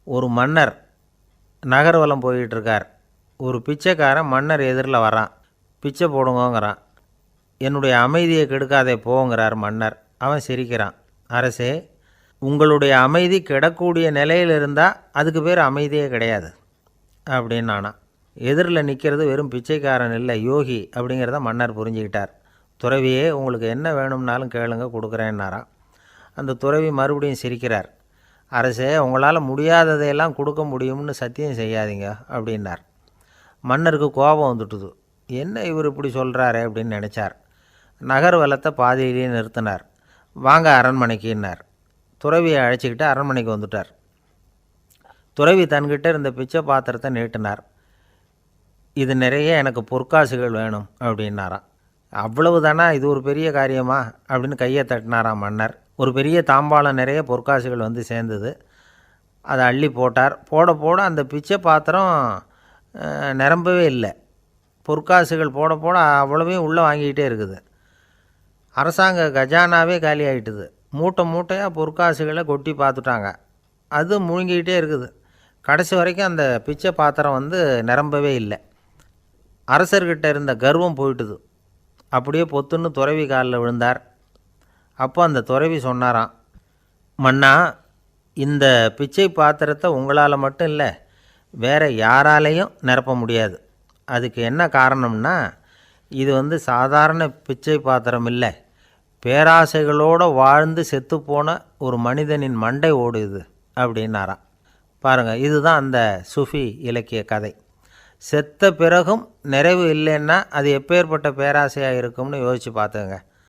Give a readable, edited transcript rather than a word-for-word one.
ஒரு மன்னர் நகர்வலம் போயிட்டுருக்கார். ஒரு பிச்சைக்காரன் மன்னர் எதிரில் வரான். பிச்சை போடுங்கோங்கிறான். என்னுடைய அமைதியை கெடுக்காதே போங்கிறார் மன்னர். அவன் சிரிக்கிறான். அரசே, உங்களுடைய அமைதி கெடக்கூடிய நிலையில் இருந்தால் அதுக்கு பேர் அமைதியே கிடையாது அப்படின்னானா. எதிரில் நிற்கிறது வெறும் பிச்சைக்காரன் இல்லை, யோகி அப்படிங்கிறத மன்னர் புரிஞ்சுக்கிட்டார். துறவியே, உங்களுக்கு என்ன வேணும்னாலும் கேளுங்க, கொடுக்குறேன்னாராம். அந்த துறவி மறுபடியும் சிரிக்கிறார். அரசே, உங்களால் முடியாததையெல்லாம் கொடுக்க முடியும்னு சத்தியம் செய்யாதீங்க அப்படின்னார். மன்னருக்கு கோபம் வந்துட்டுது. என்ன இவர் இப்படி சொல்கிறாரே அப்படின்னு நினச்சார். நகர்வலத்தை பாதியிலேயே நிறுத்தினார். வாங்க அரண்மனைக்குன்னார். துறவியை அழைச்சிக்கிட்டு அரண்மனைக்கு வந்துட்டார். துறவி தன்கிட்ட இருந்த பிச்சை பாத்திரத்தை நீட்டினார். இது நிறைய எனக்கு பொற்காசுகள் வேணும் அப்படின்னாராம். அவ்வளவு தானா, இது ஒரு பெரிய காரியமா அப்படின்னு கையை தட்டினாராம் மன்னர். ஒரு பெரிய தாம்பாளம் நிறைய பொற்காசுகள் வந்து சேர்ந்தது. அதை அள்ளி போட்டார். போட போட அந்த பிச்சை பாத்திரம் நிரம்பவே இல்லை. பொற்காசுகள் போட போட அவ்வளவையும் உள்ளே வாங்கிக்கிட்டே இருக்குது. அரசாங்க கஜானாவே காலி ஆகிட்டுது. மூட்டை மூட்டையாக பொற்காசுகளை கொட்டி பார்த்துட்டாங்க. அது முழுங்கிக்கிட்டே இருக்குது. கடைசி வரைக்கும் அந்த பிச்சை பாத்திரம் வந்து நிரம்பவே இல்லை. அரசர்கிட்ட இருந்த கர்வம் போயிட்டுது. அப்படியே பொத்துன்னு துறவி காலில் விழுந்தார். அப்போ அந்த துறவி சொன்னாராம், மன்னா, இந்த பிச்சை பாத்திரத்தை உங்களால் மட்டும் இல்லை, வேறு யாராலையும் நிரப்ப முடியாது. அதுக்கு என்ன காரணம்னா, இது வந்து சாதாரண பிச்சை பாத்திரம் இல்லை, பேராசைகளோடு வாழ்ந்து செத்துப்போன ஒரு மனிதனின் மண்டை ஓடுது அப்படின்னாராம். பாருங்கள், இதுதான் அந்த சுஃபி இலக்கிய கதை. செத்த பிறகும் நிறைவு இல்லைன்னா அது எப்பேற்பட்ட பேராசையாக இருக்கும்னு யோசித்து பார்த்துங்க.